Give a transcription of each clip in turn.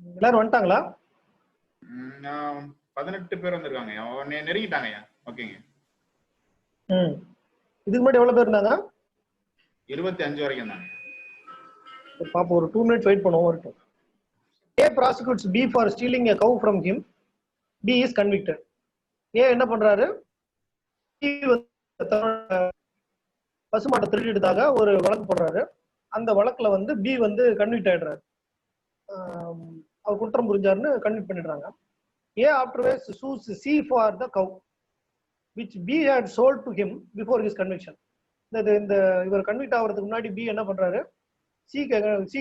எல்லாரும் வந்துட்டாங்களா? 18 பேர் வந்திருக்காங்க. நெருங்கிட்டாங்க. ஓகேங்க. இதுக்கு முன்னாடி எவ்வளவு பேர் இருந்தாங்க? 25 வரைக்கும் தாங்க. பாப்போம், ஒரு 2 minutes வெயிட் பண்ணுவோம். வரட்டும். A prosecutes B for stealing a cow from him. B is convicted. A என்ன பண்றாரு? பசுமாட்டை திருடிட்டதாக ஒரு வழக்கு போடுறாரு. அந்த வழக்குல வந்து B வந்து கன்விக்ட் ஆயிடுறாரு. அவர் குற்றம் புரிஞ்சாருன்னு கன்விக்ட் பண்ணிடுறாங்க. A afterwards sues C for the cow which B had sold to him before his conviction. இந்த இவர் கன்விக்ட் ஆகிறதுக்கு முன்னாடி B என்ன பண்றாரு? C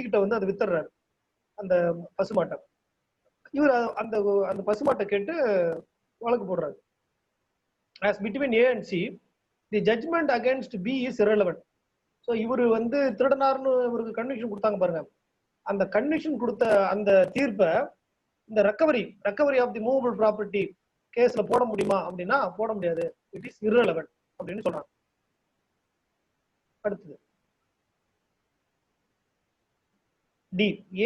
கிட்ட வந்து அதை வித்துறாரு, அந்த பசுமாட்டை. இவர் அந்த அந்த பசுமாட்டை கேட்டு வழக்கு போடுறாரு. As between A and C, the judgment against B is irrelevant. So இவர் வந்து திருடனார்னு இவருக்கு கன்விக்ஷன் கொடுத்தாங்க பாருங்க. அந்த கன்விக்ஷன் கொடுத்த அந்த தீர்ப்பை இந்த recovery of the movable property கேஸ்ல போட முடியுமா அப்படின்னா போட முடியாது. இட் இஸ் irrelevant அப்படின்னு சொல்றாங்க. அடுத்தது D.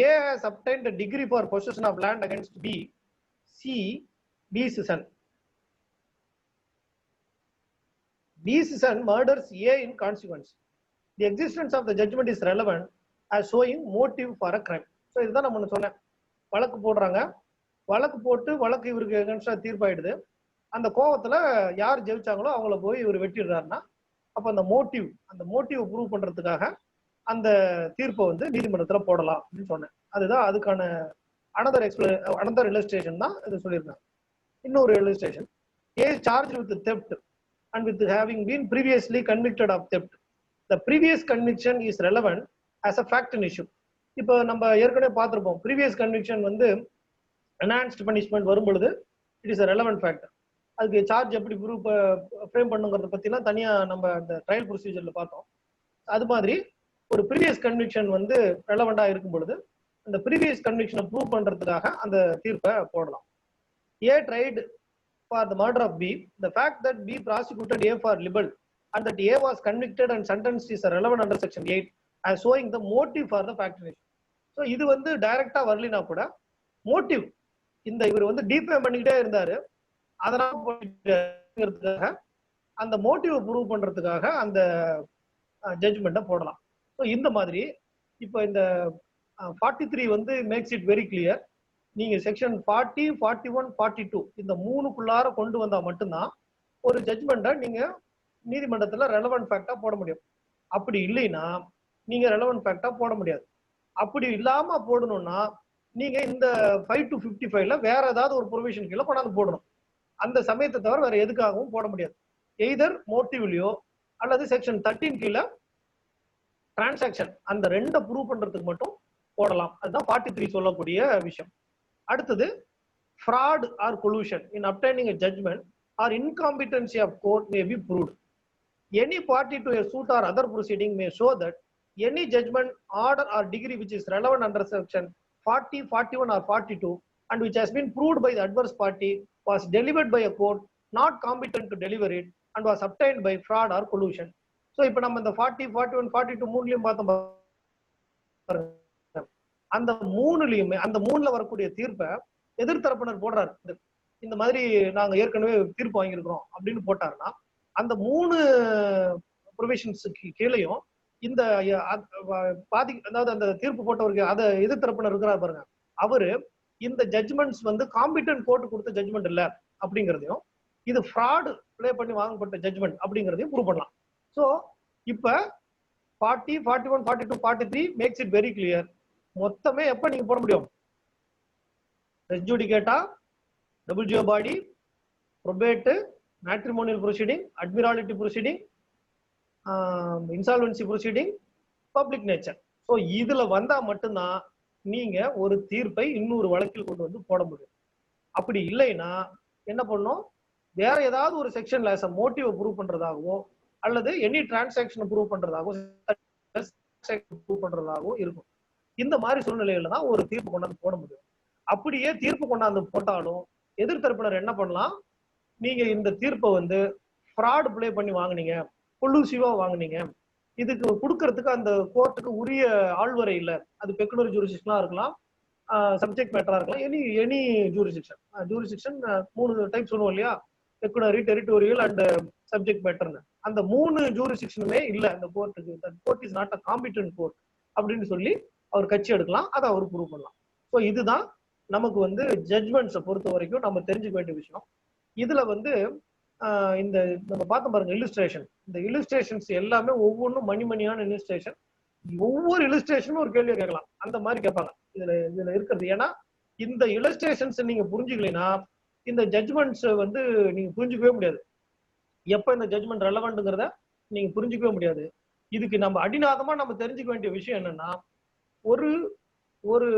A has obtained a degree for possession of land against B. C. B's son. B's son murders A in consequence. The existence of the judgment is relevant as showing motive for a crime. So இதுதான் நம்ம சொன்னேன். வழக்கு போடுறாங்க, வழக்கு போட்டு வழக்கு இவருக்கு எகென்ஸ்டா தீர்ப்பாயிடுது. அந்த கோவத்துல யார் ஜெயிச்சாங்களோ அவங்கள போய் இவர் வெட்டிடுறாருன்னா, அப்ப அந்த மோட்டிவ் ப்ரூவ் பண்றதுக்காக அந்த தீர்ப்பை வந்து நீதிமன்றத்துல போடலாம் அப்படின்னு சொன்னேன். அதுதான் அதுக்கான அனதர் இல்லஸ்ட்ரேஷன் தான் இது சொல்லியிருக்காங்க. இன்னொரு illustration. A is charged with theft and with having been previously convicted of theft. The previous conviction is relevant as a fact and issue. இப்போ நம்ம ஏற்கனவே பார்த்திருப்போம், previous conviction வந்து enhanced punishment வரும் பொழுது it is a relevant fact. அதுக்கு charge எப்படி frame பண்ணுங்கிறத பத்திலாம் தனியா நம்ம அந்த ட்ரையல் ப்ரொசீஜர்ல பார்த்தோம். அது மாதிரி ஒரு ப்ரீவியஸ் கன்விக்ஷன் வந்து ரெலவெண்டா இருக்கும் பொழுது அந்த ப்ரீவியஸ் கன்விக்ஷனை ப்ரூவ் பண்றதுக்காக அந்த தீர்ப்பை போடலாம். A tried for the murder of B. The fact that B prosecuted A for libel and that A was convicted and sentenced is relevant under section 8 as showing the motive for the factorization. So இது வந்து டைரக்டா வரலினா கூட motive, இந்த இவர் வந்து defame பண்ணிக்கிட்டே இருந்தாரு, அதனால அந்த மோட்டிவ் ப்ரூவ் பண்றதுக்காக அந்த ஜட்ஜ்மெண்ட்டை போடலாம். ஸோ இந்த மாதிரி இப்போ இந்த 43 வந்து மேக்ஸ் இட் வெரி கிளியர். நீங்க செக்ஷன் 40, 41, 42 இந்த மூணுக்குள்ளார கொண்டு வந்தா மட்டும்தான் ஒரு ஜட்ஜ்மெண்ட்டை நீங்க நீதிமன்றத்துல ரெலவெண்ட் ஃபேக்டா போட முடியும். அப்படி இல்லைன்னா நீங்க ரெலவெண்ட் ஃபேக்டா போட முடியாது. அப்படி இல்லாம போடணும்னா நீங்க இந்த 5 to 55ல வேற ஏதாவது ஒரு ப்ரொவிஷன் கீழே கொண்டாந்து போடணும். அந்த சமயத்தை தவிர வேற எதுக்காகவும் போட முடியாது. எய்தர் மோட்டிவ்லயோ அல்லது செக்ஷன் 13 கீழே டிரான்சாக்ஷன், அந்த ரெண்டை ப்ரூவ் பண்றதுக்கு மட்டும் போடலாம். அதுதான் 43 சொல்லக்கூடிய விஷயம். அடுத்தது fraud or collusion in obtaining a judgment or incompetency of court may be proved. Any party to a suit or other proceeding may show that any judgment, order or degree which is relevant under section 40, 41 or 42 and which has been proved by the adverse party was delivered by a court not competent to deliver it and was obtained by fraud or collusion. So இப்போ நம்ம இந்த 40, 41, 42 மூணுலயும் பார்த்தோம். அந்த மூணுல வரக்கூடிய தீர்ப்பை எதிர்த்தரப்பினர் போடுறாரு. இந்த மாதிரி நாங்க ஏற்கனவே தீர்ப்பு வாங்கியிருக்கிறோம் அப்படின்னு போட்டாருன்னா அந்த மூணு ப்ரொவிஷன்ஸுக்கு கீழையும் இந்த அதாவது அந்த தீர்ப்பு போட்டவருக்கு அதை எதிர்த்தரப்பினர் இருக்கிறார் பாருங்க, அவரு இந்த ஜட்ஜ்மெண்ட்ஸ் வந்து காம்பிட்டன்ட் கோர்ட் கொடுத்த ஜட்ஜ்மெண்ட் இல்ல அப்படிங்கிறதையும் இது ஃப்ராடு பிளே பண்ணி வாங்கப்பட்ட ஜட்ஜ்மெண்ட் அப்படிங்கிறதையும் ப்ரூவ் பண்ணலாம். ஸோ இப்ப 40, 41, 42, 43 மேக்ஸ் இட் வெரி கிளியர். மொத்தமே எப்ப நீங்க போட முடியும்? Res judicata, double jeopardy, probate, matrimonial proceeding, admiralty proceeding, insolvency proceeding, public nature. So இதுல வந்தா மட்டும்தான் நீங்க ஒரு தீர்ப்பை இன்னொரு வழக்கில் கொண்டு வந்து போட முடியும். அப்படி இல்லைன்னா என்ன பண்ணும், வேற ஏதாவது ஒரு செக்ஷன்ல மோட்டிவ் ப்ரூவ் பண்றதாகவோ அல்லது எனி டிரான்சாக்ஷன் ப்ரூவ் பண்றதாகவோ இருக்கும். இந்த மாதிரி சூழ்நிலையில தான் ஒரு தீர்ப்பு கொண்டாந்து போட முடியும். அப்படியே தீர்ப்பு கொண்டாந்து போட்டாலும் எதிர்த்தரப்பினர் என்ன பண்ணலாம், நீங்க இந்த தீர்ப்பை வந்து ஃப்ராட் பிளே பண்ணி வாங்கினீங்க, கொலூசிவா வாங்கினீங்க, இதுக்கு கொடுக்கறதுக்கு அந்த கோர்ட்டுக்கு உரிய ஆள்வரை இல்லை, அது பெக்குலரி ஜூரிஸ்டிக்ஷனா இருக்கலாம் சப்ஜெக்ட் மேட்டரா இருக்கலாம், எனி ஜூரிஸ்டிக்ஷன். ஜூரிஸ்டிக்ஷன் 3 டைப் சொல்லுவோம் இல்லையா, பெக்குனரி, டெரிட்டோரியல் அண்ட் சப்ஜெக்ட் மேட்டர்னு. அந்த 3 ஜூரிஸ்டிக்ஷனுமே இல்ல அந்த கோர்ட்டுக்கு. Court is not a competent court அப்படின்னு சொல்லி அவர் கட்சி எடுக்கலாம், அதை அவர் ப்ரூவ் பண்ணலாம். ஸோ இதுதான் நமக்கு வந்து ஜட்ஜ்மெண்ட்ஸை பொறுத்த வரைக்கும் நம்ம தெரிஞ்சுக்க வேண்டிய விஷயம். இதுல வந்து இந்த நம்ம பார்த்த பாருங்க இல்லுஸ்ட்ரேஷன், இந்த இல்லுஸ்ட்ரேஷன்ஸ் எல்லாமே ஒவ்வொன்றும் மணிமணியான இல்லுஸ்ட்ரேஷன். ஒவ்வொரு இல்லுஸ்ட்ரேஷனும் ஒரு கேள்வியை கேட்கலாம், அந்த மாதிரி கேட்பாங்க இதுல இருக்கிறது. ஏன்னா இந்த இல்லுஸ்ட்ரேஷன்ஸ் நீங்க புரிஞ்சுக்கலைன்னா இந்த ஜட்ஜ்மெண்ட்ஸ் வந்து நீங்க புரிஞ்சுக்கவே முடியாது. எப்ப இந்த ஜட்ஜ்மெண்ட் ரெலவெண்ட்ங்கிறத நீங்க புரிஞ்சுக்கவே முடியாது. இதுக்கு நம்ம அடிநாதமா நம்ம தெரிஞ்சுக்க வேண்டிய விஷயம் என்னன்னா, ஒரு ஒரு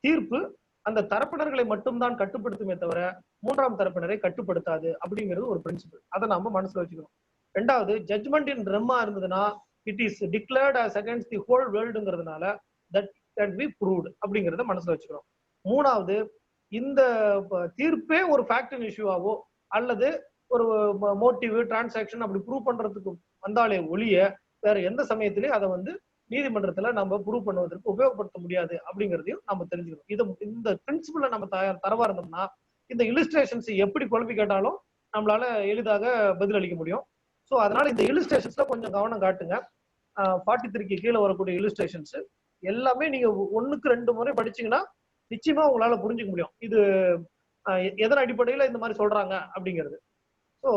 தீர்ப்பு அந்த தரப்பினர்களை மட்டும்தான் கட்டுப்படுத்துமே தவிர 3ஆம் தரப்பினரை கட்டுப்படுத்தாது அப்படிங்கிறது ஒரு பிரின்சிபல். அதை நாம மனசுல வச்சுக்கணும். ரெண்டாவது, ஜட்ஜ்மெண்ட் இன் ரெம்மா இருந்ததுன்னா it is declared as against the whole worldங்கிறதுனால that can be proved அப்படிங்கிறத மனசுல வச்சுக்கணும். மூணாவது, இந்த தீர்ப்பே ஒரு ஃபேக்ட் இஷ்யூவாவோ அல்லது ஒரு மோட்டிவ் டிரான்சாக்ஷன் அப்படி ப்ரூவ் பண்றதுக்கு வந்தாலே ஒழிய வேற எந்த சமயத்திலையும் அதை வந்து நீதிமன்றத்துல நம்ம ப்ரூவ் பண்ணுவதற்கு உபயோகப்படுத்த முடியாது அப்படிங்கிறதையும் நம்ம தெரிஞ்சுக்கணும். இந்த பிரின்சிபலை நம்ம தரவா இருந்தோம்னா இந்த இல்லுஸ்ட்ரேஷன்ஸ் எப்படி குழப்பி கேட்டாலும் நம்மளால எளிதாக பதிலளிக்க முடியும். ஸோ அதனால இந்த இல்லுஸ்ட்ரேஷன்ஸ்ல கொஞ்சம் கவனம் காட்டுங்க. 43க்கு கீழே வரக்கூடிய இல்லுஸ்ட்ரேஷன்ஸ் எல்லாமே நீங்க 1க்கு 2 முறை படிச்சீங்கன்னா நிச்சயமா உங்களால புரிஞ்சுக்க முடியும் இது எதன் அடிப்படையில இந்த மாதிரி சொல்றாங்க அப்படிங்கிறது. ஸோ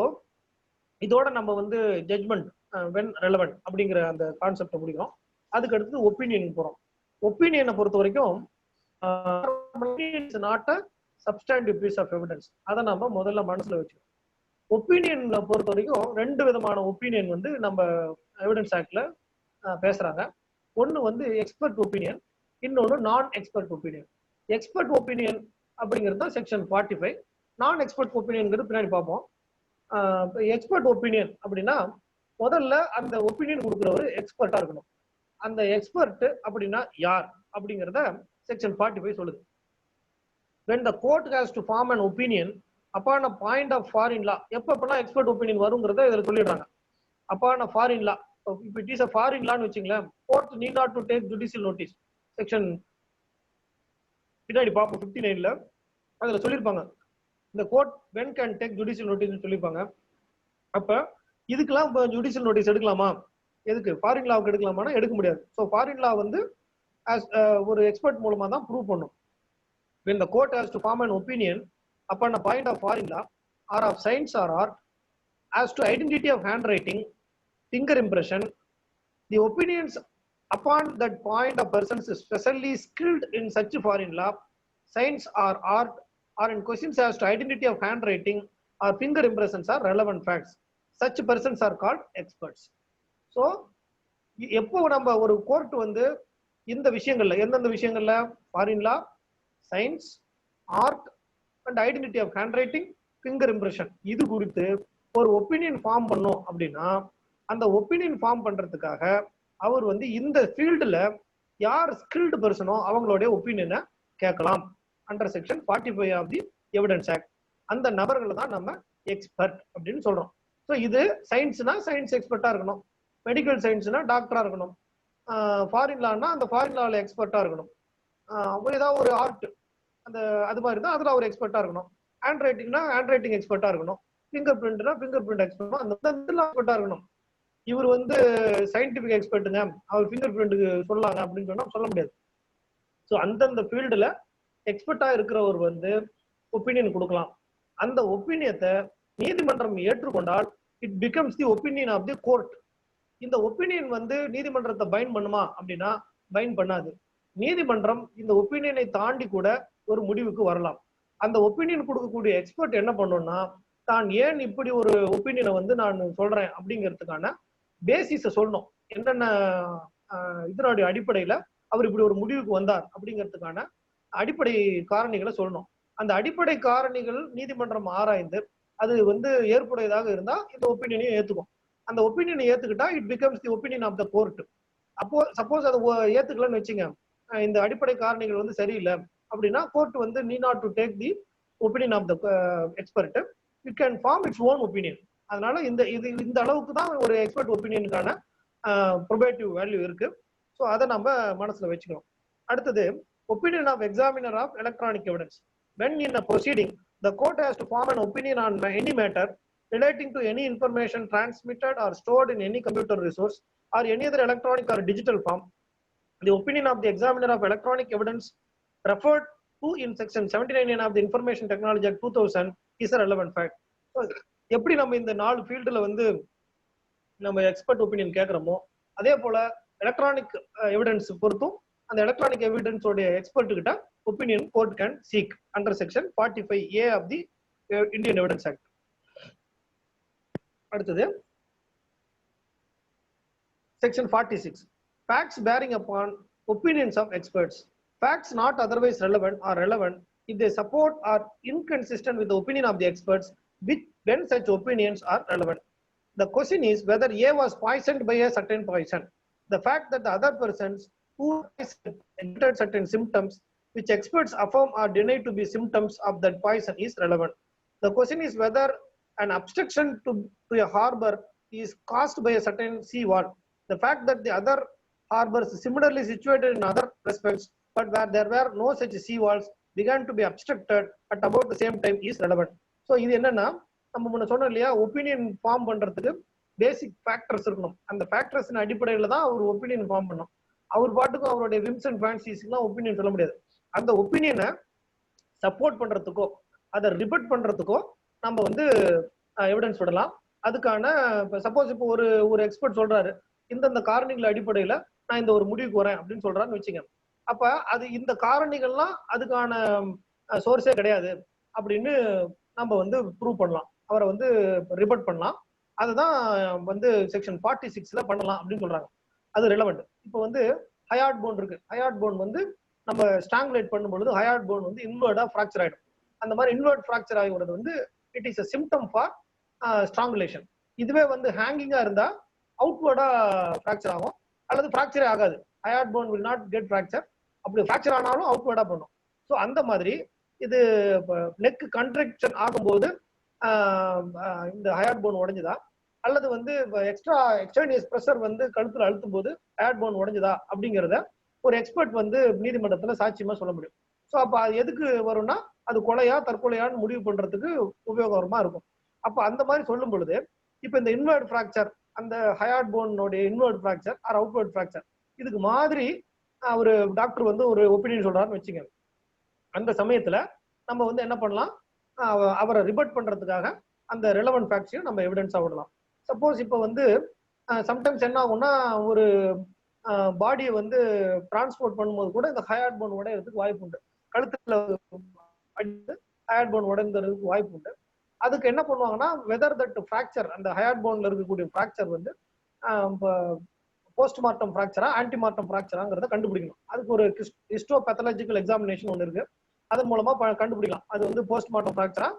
இதோட நம்ம வந்து ஜட்ஜ்மெண்ட் வென் ரெலவெண்ட் அப்படிங்கிற அந்த கான்செப்டை முடிக்கிறோம். அதுக்கு அடுத்து ஒப்பீனியன் போறோம். ஒப்பீனியனை பொறுத்த வரைக்கும் not a substantive piece of evidence, அதை நம்ம முதல்ல மனசுல வச்சுக்கணும். ஒப்பீனியனை பொறுத்த வரைக்கும் 2 விதமான ஒப்பீனியன் வந்து நம்ம எவிடன்ஸ் ஆக்ட்ல பேசுறாங்க. ஒன்னு வந்து எக்ஸ்பர்ட் ஒப்பீனியன், இன்னொன்னு நான் எக்ஸ்பர்ட் ஒப்பீனியன். எக்ஸ்பர்ட் ஒப்பீனியன் அப்படிங்கிறது தான் செக்ஷன் 45. நான் எக்ஸ்பர்ட் ஒப்பீனியன்ங்கிறது பின்னாடி பார்ப்போம். எக்ஸ்பர்ட் ஒப்பீனியன் அப்படின்னா முதல்ல அந்த ஒப்பீனியன் கொடுக்குறவர் எக்ஸ்பர்ட்டா இருக்கணும். அந்த எக்ஸ்பர்ட் அப்படின்னா யார் அப்படிங்கிறத செக்ஷன் 45 சொல்லுது. when the court has to form an opinion upon a point of foreign law, எப்பப்பெல்லாம் எக்ஸ்பர்ட் ஒப்பீனியன் வருங்கிறத இதில் சொல்லிடுறாங்க. upon a foreign law, if it is a foreign law ன்னு வச்சுங்களேன், court need not to take judicial notice. Section பின்னாடி பார்ப்போம் 59ல அதில் சொல்லியிருப்பாங்க இந்த court when can take judicial notice சொல்லியிருப்பாங்க. அப்ப இதுக்கெல்லாம் ஜுடிஷியல் நோட்டீஸ் எடுக்கலாமா, எதுக்கு ஃபாரின் லாவுக்கு எடுக்கலாமானா எடுக்க முடியாது. ஸோ ஃபாரின் லா வந்து ஒரு எக்ஸ்பர்ட் மூலமா தான் ப்ரூவ் பண்ணும். when the court has to form an opinion upon a point of foreign law or of science or art as to identity of handwriting, finger impression, the opinions upon that point of persons specially skilled in such foreign law, science or art or in questions as to identity of handwriting or finger impressions are relevant facts. Such persons are called experts. So எப்போ நம்ம ஒரு court வந்து இந்த விஷயங்கள்ல எந்தெந்த விஷயங்கள்ல foreign law, science, art and identity of handwriting, finger impression இது குறித்து ஒரு ஒப்பீனியன் ஃபார்ம் பண்ணோம் அப்படின்னா அந்த ஒப்பீனியன் ஃபார்ம் பண்றதுக்காக அவர் வந்து இந்த ஃபீல்டுல யார் ஸ்கில்டு பர்சனோ அவங்களுடைய ஒப்பீனியனை கேட்கலாம் under section 45 of the evidence act. அந்த நபர்களை தான் நம்ம எக்ஸ்பர்ட் அப்படின்னு சொல்றோம். ஸோ இது சயின்ஸ்னா சயின்ஸ் எக்ஸ்பர்ட்டா இருக்கணும், மெடிக்கல் சயின்ஸ்னா டாக்டரா இருக்கணும், ஃபாரின் லான்னா அந்த ஃபாரின் லாவில் எக்ஸ்பர்ட்டா இருக்கணும், ஏதாவது ஒரு ஆர்ட் அந்த அது மாதிரி தான் அதில் அவர் எக்ஸ்பர்ட்டா இருக்கணும், ஹேண்ட் ரைட்டிங்னா ஹேண்ட் ரைட்டிங் எக்ஸ்பர்ட்டா இருக்கணும், ஃபிங்கர் பிரிண்ட்னா ஃபிங்கர் பிரிண்ட் எக்ஸ்பர்ட் அந்த எக்ஸ்பர்ட்டா இருக்கணும். இவர் வந்து சயின்டிபிக் எக்ஸ்பர்ட்டுங்க அவர் ஃபிங்கர் பிரிண்ட்டுக்கு சொல்லாங்க அப்படின்னு சொன்னா சொல்ல முடியாது. ஸோ அந்தந்த ஃபீல்டுல எக்ஸ்பர்ட்டா இருக்கிறவர் வந்து ஒப்பீனியன் கொடுக்கலாம். அந்த ஒப்பீனியத்தை நீதிமன்றம் ஏற்றுக்கொண்டால் it becomes the opinion of the court. இந்த ஒப்பீனியன் வந்து நீதிமன்றத்தை பைண்ட் பண்ணுமா அப்படின்னா பைண்ட் பண்ணாது. நீதிமன்றம் இந்த ஒப்பீனியனை தாண்டி கூட ஒரு முடிவுக்கு வரலாம். அந்த ஒப்பீனியன் கொடுக்கக்கூடிய எக்ஸ்பர்ட் என்ன பண்ணணும்னா தான் ஏன் இப்படி ஒரு ஒப்பீனியனை வந்து நான் சொல்றேன் அப்படிங்கிறதுக்கான பேசிஸை சொல்லணும். என்னென்ன இதனுடைய அடிப்படையில அவர் இப்படி ஒரு முடிவுக்கு வந்தார் அப்படிங்கிறதுக்கான அடிப்படை காரணிகளை சொல்லணும். அந்த அடிப்படை காரணிகள் நீதிமன்றம் ஆராய்ந்து அது வந்து ஏற்புடையதாக இருந்தா இந்த ஒப்பீனியனையும் ஏத்துக்கும். அந்த ஒப்பீனியனை ஏத்துக்கிட்டா it becomes the opinion of the court. அப்போ சப்போஸ் அதை ஏத்துக்கலன்னு வச்சுங்க, இந்த அடிப்படை காரணிகள் வந்து சரியில்லை அப்படின்னா கோர்ட் வந்து need not to take the opinion of the expert, it can form its own opinion. அதனால இந்த அளவுக்கு தான் ஒரு எக்ஸ்பர்ட் ஒப்பீனியனுக்கான ப்ரொபேட்டிவ் வேல்யூ இருக்கு. ஸோ அதை நம்ம மனசுல வச்சுக்கணும். அடுத்தது Opinion of examiner of electronic evidence. When in a proceeding, the court has to form an opinion on any matter relating to any information transmitted or stored in any computer resource or any other electronic or digital form. The opinion of the examiner of electronic evidence referred to in section 79 of the Information Technology Act 2000 is a relevant fact. So, எப்படி நம்ம இந்த 4 ஃபீல்டுல வந்து நம்ம expert opinion கேட்கிறோமோ அதே போல electronic evidence பொறுத்தும் அந்த எலக்ட்ரானிக் எவிடன்ஸ் உடைய எக்ஸ்பர்ட் கிட்ட opinion court can seek under section 45A of the Indian evidence act. அடுத்தது section 46, facts bearing upon opinions of experts. Facts not otherwise relevant or relevant if they support or inconsistent with the opinion of the experts when such opinions are relevant. The question is whether A was poisoned by a certain poison. The fact that the other persons who exhibited certain symptoms which experts affirm are denied to be symptoms of that poison is relevant. The question is whether an obstruction to a harbor is caused by a certain sea wall. The fact that the other harbors similarly situated in other respects but where there were no such sea walls began to be obstructed at about the same time is relevant. So இது என்னன்னா நம்ம முன்ன சொன்னோம் இல்லையா, opinion form பண்றதுக்கு பேசிக் factors இருக்கணும். அந்த ஃபேக்டர்ஸின் அடிப்படையில் தான் அவர் ஒப்பீனியன் ஃபார்ம் பண்ணணும். அவர் பாட்டுக்கும் அவருடைய விம்ஸ் அண்ட் ஃபேன்சிஸ்க்குலாம் ஒப்பீனியன் சொல்ல முடியாது. அந்த ஒப்பீனியனை சப்போர்ட் பண்றதுக்கோ அதை ரிபட் பண்றதுக்கோ நம்ம வந்து எவிடன்ஸ் விடலாம். அதுக்கான சப்போஸ் இப்போ ஒரு எக்ஸ்பர்ட் சொல்றாரு இந்தந்த காரணிகள் அடிப்படையில நான் இந்த ஒரு முடிவுக்கு வரேன் அப்படின்னு சொல்றான்னு வச்சுங்க. அப்ப அது இந்த காரணிகள்லாம் அதுக்கான சோர்ஸே கிடையாது அப்படின்னு நம்ம வந்து ப்ரூவ் பண்ணலாம், அவரை வந்து ரிபட் பண்ணலாம். அதுதான் வந்து செக்ஷன் 46ல பண்ணலாம் அப்படின்னு சொல்றாங்க. அது ரெலவெண்ட். இப்போ வந்து ஹயார்ட் போன் இருக்கு. ஹயார்ட் போன் வந்து நம்ம ஸ்ட்ராங்குலேட் பண்ணும்பொழுது ஹயார்ட் போன் வந்து இன்வர்டா ஃப்ராக்சர் ஆயிடும். அந்த மாதிரி இன்வர்ட் ஃப்ராக்சர் ஆகிறது வந்து it is a symptom for strangulation. இதுவே வந்து ஹேங்கிங்கா இருந்தா அவுட்வர்டா ஃப்ராக்சர் ஆகும் அல்லது ஃப்ராக்சரே ஆகாது. Hard bone will not get fracture. அப்படி ஃப்ராக்சர் ஆனாலும் அவுட்வர்டா பண்ணும். ஸோ அந்த மாதிரி இது நெக் கண்ட்ரக்ஷன் ஆகும்போது இந்த ஹயார்ட் போன் உடைஞ்சுதா அல்லது வந்து எக்ஸ்ட்ரானியஸ் ப்ரெஷர் வந்து கழுத்துல அழுத்தும் போது ஹயார்ட் போன் உடைஞ்சுதா அப்படிங்கிறத ஒரு எக்ஸ்பர்ட் வந்து நீதிமன்றத்துல சாட்சியமா சொல்ல முடியும். ஸோ அப்ப அது எதுக்கு வரும்னா அது கொலையா தற்கொலையான்னு முடிவு பண்றதுக்கு உபயோகரமா இருக்கும். அப்ப அந்த மாதிரி சொல்லும் பொழுது இப்ப இந்த இன்வர்ட் ஃப்ராக்சர், அந்த ஹயார்ட் போனுடைய inward fracture or outward fracture, இதுக்கு மாதிரி ஒரு டாக்டர் வந்து ஒரு ஒப்பீனியன் சொல்றாருன்னு வச்சுங்க. அந்த சமயத்துல நம்ம வந்து என்ன பண்ணலாம், அவரை ரிபட் பண்றதுக்காக அந்த ரெலவெண்ட் ஃபேக்ட்ஸையும் நம்ம எவிடன்ஸா விடலாம். சப்போஸ் இப்போ வந்து சம்டைம்ஸ் என்ன ஆகும்னா ஒரு பாடியை வந்து டிரான்ஸ்போர்ட் பண்ணும்போது கூட இந்த ஹயார்ட் போன் உடையறதுக்கு வாய்ப்பு உண்டு. கழுத்துல ஹயார்ட் போன் உடைந்ததுக்கு வாய்ப்பு உண்டு. அதுக்கு என்ன பண்ணுவாங்கன்னா வெதர் தட் ஃப்ராக்சர், அந்த ஹயார்ட் போன்ல இருக்கக்கூடிய ஃப்ராக்சர் வந்து போஸ்ட்மார்ட்டம் ஃப்ராக்சரா ஆன்டிமார்ட்டம் ஃப்ராக்சராங்கிறத கண்டுபிடிக்கணும். அதுக்கு ஒரு ஹிஸ்டோபேத்தாலஜிக்கல் எக்ஸாமினேஷன் ஒன்று இருக்கு. அதன் மூலமா கண்டுபிடிக்கலாம் அது வந்து போஸ்ட்மார்ட்டம் ஃப்ராக்சரா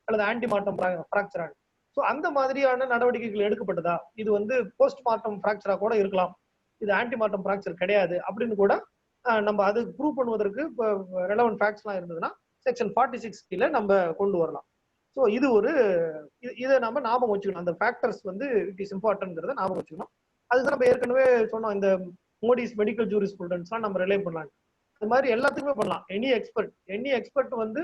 அல்லது ஆன்டிமார்ட்டம் ஃப்ராக்சரா. ஸோ அந்த மாதிரியான நடவடிக்கைகள் எடுக்கப்பட்டதா, இது வந்து போஸ்ட்மார்ட்டம் ஃப்ராக்சரா கூட இருக்கலாம், இது ஆன்டிமார்ட்டம் ஃப்ராக்சர் கிடையாது அப்படின்னு கூட நம்ம அது ப்ரூவ் பண்ணுவதற்கு ரெலவெண்ட் ஃபேக்ட்ஸ்லாம் இருந்ததுன்னா செக்ஷன் 46 கீழே நம்ம கொண்டு வரலாம். ஸோ இது இதை நம்ம ஞாபகம் வச்சுக்கணும். அந்த ஃபேக்டர்ஸ் வந்து இட் இஸ் இம்பார்ட்டன்ட்ங்கிறத ஞாபகம் வச்சுக்கணும். அதுதான் நம்ம ஏற்கனவே சொன்னோம், இந்த மோடிஸ் மெடிக்கல் ஜூரிஸ்ப்ரூடன்ஸ்லாம் நம்ம ரிலே பண்ணலாம். அது மாதிரி எல்லாத்துக்குமே பண்ணலாம். எனி எக்ஸ்பர்ட் வந்து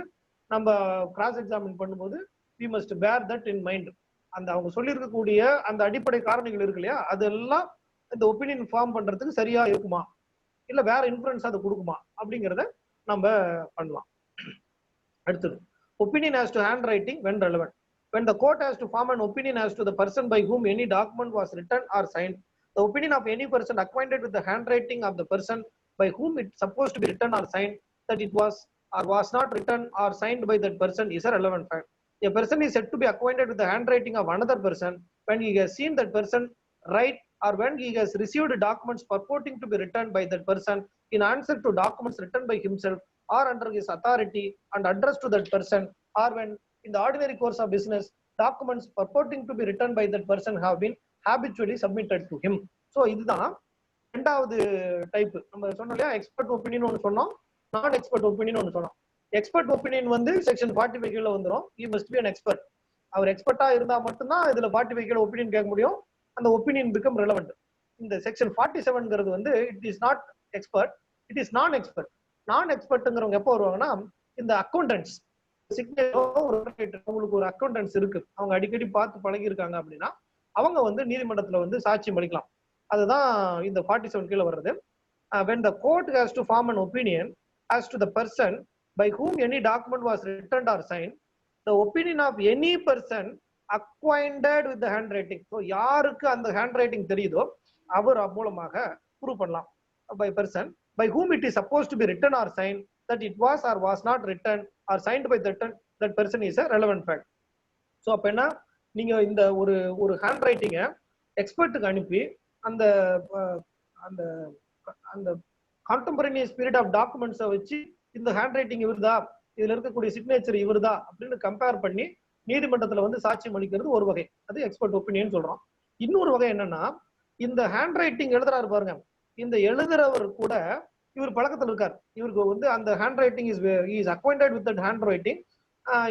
நம்ம கிராஸ் எக்ஸாமின் பண்ணும்போது we must bear that in mind. அந்த அவங்க சொல்லியிருக்கக்கூடிய அந்த அடிப்படை காரணிகள் இருக்கு இல்லையா, அதெல்லாம் இந்த ஒப்பீனியன் ஃபார்ம் பண்றதுக்கு சரியா இருக்குமா இல்ல வேற இன்ஃபுளுன்ஸ் அது கொடுக்குமா அப்படிங்கிறத நம்ம பண்ணலாம். அடுத்தது opinion as to handwriting when relevant. When the court has to form an opinion as to the person by whom any document was written or signed, the opinion of any person acquainted with the handwriting of the person by whom it supposed to be written or signed, that it was or was not written or signed by that person is a relevant fact. A person is said to be acquainted with the handwriting of another person when he has seen that person write or when he has received documents purporting to be written by that person in answer to documents written by himself or under his authority and addressed to that person, or when in the ordinary course of business documents purporting to be written by that person have been habitually submitted to him. So இதுதான் ரெண்டாவது type. நம்ம சொன்னோம் இல்லையா, expert opinion ஒன்று சொன்னோம், நான் expert opinion ஒன்று சொன்னோம். எக்ஸ்பர்ட் ஒப்பீனியன் வந்து செக்ஷன் 45 கீழே வந்துடும். he must be an expert. அவர் எக்ஸ்பர்ட்டா இருந்தா மட்டும்தான் இதுல 45 கீழே ஒப்பீனியன் கேட்க முடியும். அந்த ஒப்பீனியன் பிகம் ரெலவெண்ட். இந்த செக்ஷன் 47ங்கிறது வந்து it is not expert, it is நான் எக்ஸ்பர்ட். நான் எக்ஸ்பர்ட்ங்கிறவங்க எப்போ வருவாங்கன்னா, இந்த அக்கௌண்டன்ஸ் உங்களுக்கு ஒரு அக்கௌண்டன்ஸ் இருக்கு, அவங்க அடிக்கடி பார்த்து பழகி இருக்காங்க அப்படின்னா அவங்க வந்து நீதிமன்றத்துல வந்து சாட்சியம் அளிக்கலாம். அதுதான் இந்த 47 கீழ வர்றது. When the court has to form an opinion as to the person by whom any document was written or signed, the opinion of any person acquainted with the handwriting. So யாருக்கு அந்த handwriting தெரியுதோ அவர் மூலமாக prove பண்ணலாம். By person by whom it is supposed to be written or signed that it was or was not written or signed by that person is a relevant fact. So அப்ப என்ன, நீங்க இந்த ஒரு hand ரைட்டிங்கை எக்ஸ்பர்ட்டுக்கு அனுப்பி அந்த அந்த அந்த கான்டெம்பரரிஸ் பீரியட் ஆஃப் டாக்குமெண்ட்ஸை வச்சு இந்த ஹேண்ட் ரைட்டிங் இவருதா, இதுல இருக்கக்கூடிய சிக்னேச்சர் இவருதா அப்படின்னு கம்பேர் பண்ணி நீதிமன்றத்துல வந்து சாட்சியம் அளிக்கிறது ஒரு வகை, அது எக்ஸ்பர்ட் ஒப்பீனியன் சொல்றோம். இன்னொரு வகை என்னன்னா, இந்த ஹேண்ட் ரைட்டிங் எழுதுறாரு பாருங்க, இந்த எழுதுறவர் கூட இவர் பழக்கத்தில் இருக்கார், இவருக்கு வந்து அந்த handwriting is acquainted with that handwriting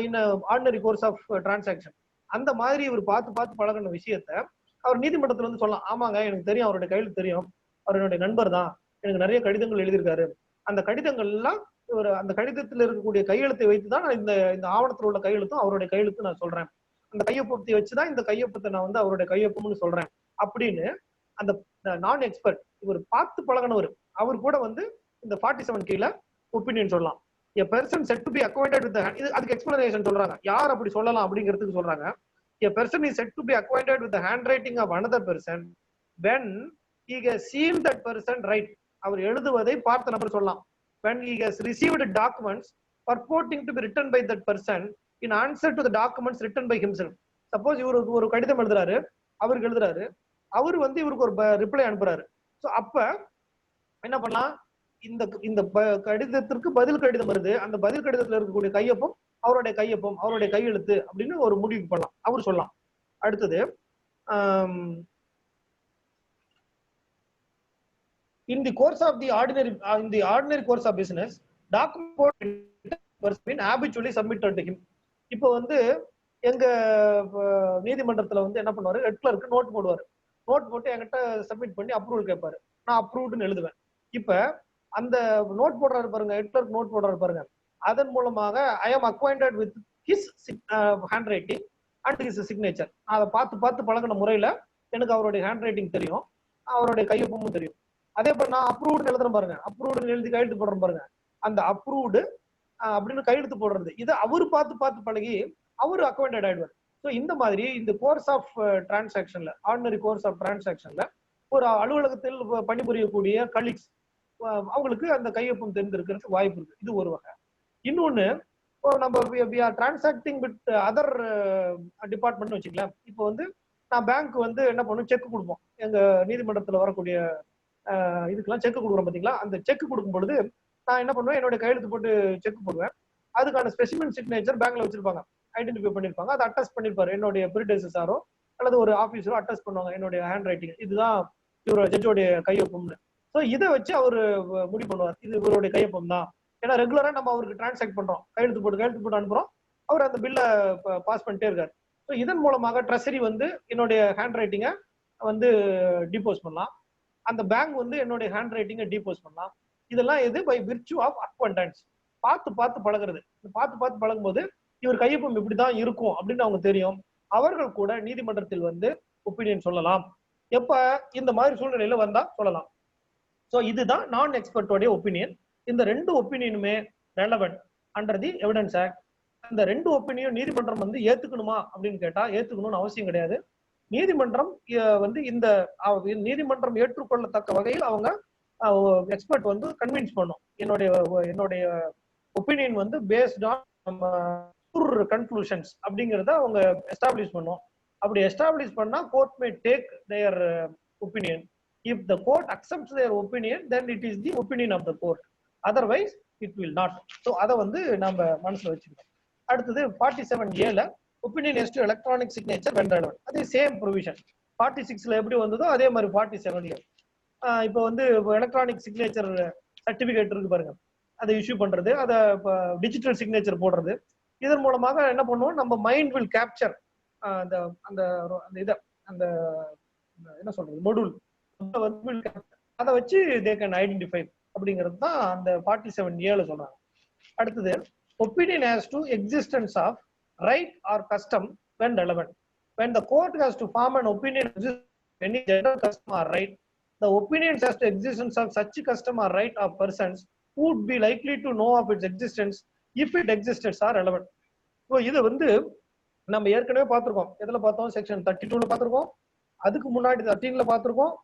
in ordinary course of transaction. அந்த மாதிரி இவர் பார்த்து பழகின விஷயத்த அவர் நீதிமன்றத்துல வந்து சொல்லலாம். ஆமாங்க, எனக்கு தெரியும், அவருடைய கையில் தெரியும், அவர் என்னுடைய நண்பர் தான், எனக்கு நிறைய கடிதங்கள் எழுதியிருக்காரு, அந்த கடிதங்கள் எல்லாம் அந்த கடிதத்தில் இருக்கக்கூடிய கையெழுத்தை வைத்து தான் நான் இந்த ஆவணத்தில் உள்ள கையெழுத்தும் அவருடைய கையெழுத்து நான் சொல்றேன், அந்த கையொப்பத்தை வச்சுதான் இந்த கையொப்பத்தை நான் வந்து அவருடைய கையொப்பம்னு சொல்றேன் அப்படின்னு அந்த நான் எக்ஸ்பர்ட் இவர் பார்த்து பழகினவர் அவர் கூட வந்து இந்த 47 கீழ ஒப்பீனியன் சொல்லலாம். A person said to be acquainted with the hand, அதுக்கு எக்ஸ்பிளனேஷன் சொல்றாங்க, யார் அப்படி சொல்லலாம் அப்படிங்கிறதுக்கு சொல்றாங்க. A person is said to be acquainted with the handwriting of another person when he has seen that person write, அவர் எழுதுவதை பார்த்த நபர் சொல்லலாம். When he has received documents purporting to be written by that person in answer to the documents written by himself. Suppose இவருக்கு ஒரு கடிதம் எழுதுறாரு, அவருக்கு எழுதுறாரு, அவர் வந்து இவருக்கு ஒரு ரிப்ளை அனுப்புறாரு. ஸோ அப்ப என்ன பண்ணலாம், இந்த கடிதத்திற்கு பதில் கடிதம் வருது, அந்த பதில் கடிதத்துல இருக்கக்கூடிய கையொப்பம் அவருடைய கையொப்பம், அவருடைய கையெழுத்து அப்படின்னு ஒரு முடிவு பண்ணலாம், அவர் சொல்லலாம். அடுத்தது in the course of the ordinary course of business, document was been habitually submitted to him. இப்போ வந்து எங்க நீதிமன்றத்துல வந்து என்ன பண்ணுவாரு, ஹெட் கிளர்க்கு நோட் போடுவாரு, நோட் போட்டு என்கிட்ட சப்மிட் பண்ணி அப்ரூவல் கேட்பாரு, நான் அப்ரூவ்டுன்னு எழுதுவேன். இப்ப அந்த நோட் போடுறாரு பாருங்க, ஹெட் கிளர்க் நோட் போடுறாரு பாருங்க, அதன் மூலமாக ஐ ஆம் acquainted with his hand writing and his signature. அதை பார்த்து பழகின முறையில எனக்கு அவருடைய ஹேண்ட் ரைட்டிங் தெரியும், அவருடைய கையொப்பமும் தெரியும். அதே போல நான் அப்ரூவ்டு எழுதுறேன் பாருங்க, அப்ரூவ்டு எழுதி கையெழுத்து போடுறேன் பாருங்க, அந்த அப்ரூவ்டு அப்படின்னு கையெழுத்து போடுறது இது அவர் பார்த்து பழகி அவரு அக்வைண்டட் ஆயிடுவார். ஸோ இந்த மாதிரி இந்த கோர்ஸ் ஆஃப் டிரான்சாக்ஷன்ல, ஆர்டினரி கோர்ஸ் ஆஃப் டிரான்சாக்ஷன்ல ஒரு அலுவலகத்தில் பணிபுரியக்கூடிய கலீக்ஸ் அவங்களுக்கு அந்த கையொப்பம் தெரிந்திருக்கிறதுக்கு வாய்ப்பு இருக்கு, இது ஒரு வகை. இன்னொன்னு, நம்ம we are transacting with other department வச்சுக்கலாம். இப்போ வந்து நான் பேங்க் வந்து என்ன பண்ணும், செக் கொடுப்போம், எங்க நீதிமன்றத்துல வரக்கூடிய இதுக்கெல்லாம் செக் கொடுக்குறோம் பாத்தீங்களா, அந்த செக் கொடுக்கும் பொழுது நான் என்ன பண்ணுவேன், என்னோட கையெழுத்து போட்டு செக் போடுவேன், அதுக்கான ஸ்பெசிமென் சிக்னேச்சர் பேங்க்ல வச்சிருப்பாங்க, ஐடென்டிஃபை பண்ணிருப்பாங்க, அதை அட்டஸ்ட் பண்ணிருப்பாரு என்னுடைய பிரிடெசஸாரோ அல்லது ஒரு ஆபீஸரோ அட்டஸ்ட் பண்ணுவாங்க என்னுடைய ஹேண்ட் ரைட்டிங், இதுதான் இவரோட ஜட்ஜோடைய கையொப்பம்னு. ஸோ இதை வச்சு அவர் முடிவு பண்ணுவார், இது இவருடைய கையொப்பம் தான். ஏன்னா ரெகுலரா நம்ம அவருக்கு டிரான்சாக்ட் பண்றோம், கையெழுத்து போட்டு அனுப்புறோம், அவர் அந்த பில்லை பாஸ் பண்ணிட்டே இருக்காரு. ஸோ இதன் மூலமாக ட்ரெஸரி வந்து என்னுடைய ஹேண்ட் ரைட்டிங்கை வந்து டிபோஸ் பண்ணலாம், அந்த பேங்க் வந்து என்னுடைய ஹேண்ட் ரைட்டிங்கை டிபோஸ் பண்ணலாம். இதெல்லாம் எது, பை விர்ச்சு ஆஃப் அக்வைண்டன்ஸ். பார்த்து பழகுறது, பார்த்து பழகும் போது இவர் கையொப்பம் இப்படிதான் இருக்கும் அப்படின்னு அவங்க தெரியும், அவர்கள் கூட நீதிமன்றத்தில் வந்து ஒப்பீனியன் சொல்லலாம். எப்ப இந்த மாதிரி சூழ்நிலையில வந்தா சொல்லலாம். ஸோ இதுதான் நான் எக்ஸ்பர்ட்டோடைய ஒப்பீனியன். இந்த ரெண்டு ஒப்பீனியனுமே relevant under the evidence Act. இந்த ரெண்டு ஒப்பீனியன் நீதிமன்றம் வந்து ஏத்துக்கணுமா அப்படின்னு கேட்டா ஏத்துக்கணும்னு அவசியம் கிடையாது. நீதிமன்றம் வந்து இந்த நீதிமன்றம் ஏற்றுக்கொள்ளத்தக்க வகையில் அவங்க எக்ஸ்பர்ட் வந்து கன்வின்ஸ் பண்ணும். என்னுடைய ஒப்பீனியன் வந்து பேஸ்ட் ஆன் கன்க்ளூஷன்ஸ் அப்படிங்கிறத அவங்க எஸ்டாப்ளிஷ் பண்ணும். அப்படி எஸ்டாப்ளிஷ் பண்ணா court may take their opinion. If the court accepts their opinion, then it is the opinion of the court. Otherwise, it will not. So அதை வந்து நம்ம மனசுல வச்சுக்கணும். அடுத்தது 47A opinion as to electronic signature when relevant. அதே same provision 46ல எப்படி வந்ததோ அதே மாதிரி 47ல. இப்போ வந்து எலக்ட்ரானிக் சிக்னேச்சர் சர்டிபிகேட் இருக்கு பாருங்க, அதை இஷ்யூ பண்றது, அதை டிஜிட்டல் சிக்னேச்சர் போடுறது, இதன் மூலமாக என்ன பண்ணுவோம், நம்ம மைண்ட் வில் கேப்சர் அந்த அந்த இதை அந்த என்ன சொல்றது மொடூல், அதை வச்சு they can identify அப்படிங்கிறது தான் அந்த 47A சொல்றாங்க. அடுத்தது opinion as to existence of right or custom when relevant. When the court has to form an opinion of any general custom or right, the opinions as to existence of such custom or right of persons would be likely to know of its existence if it existed are relevant. So இது வந்து நம்ம ஏற்கனவே பார்த்திருக்கோம். எதுல பார்த்தோம்? Section 32ல பார்த்திருக்கோம். அதுக்கு முன்னாடி 13ல பார்த்திருக்கோம்.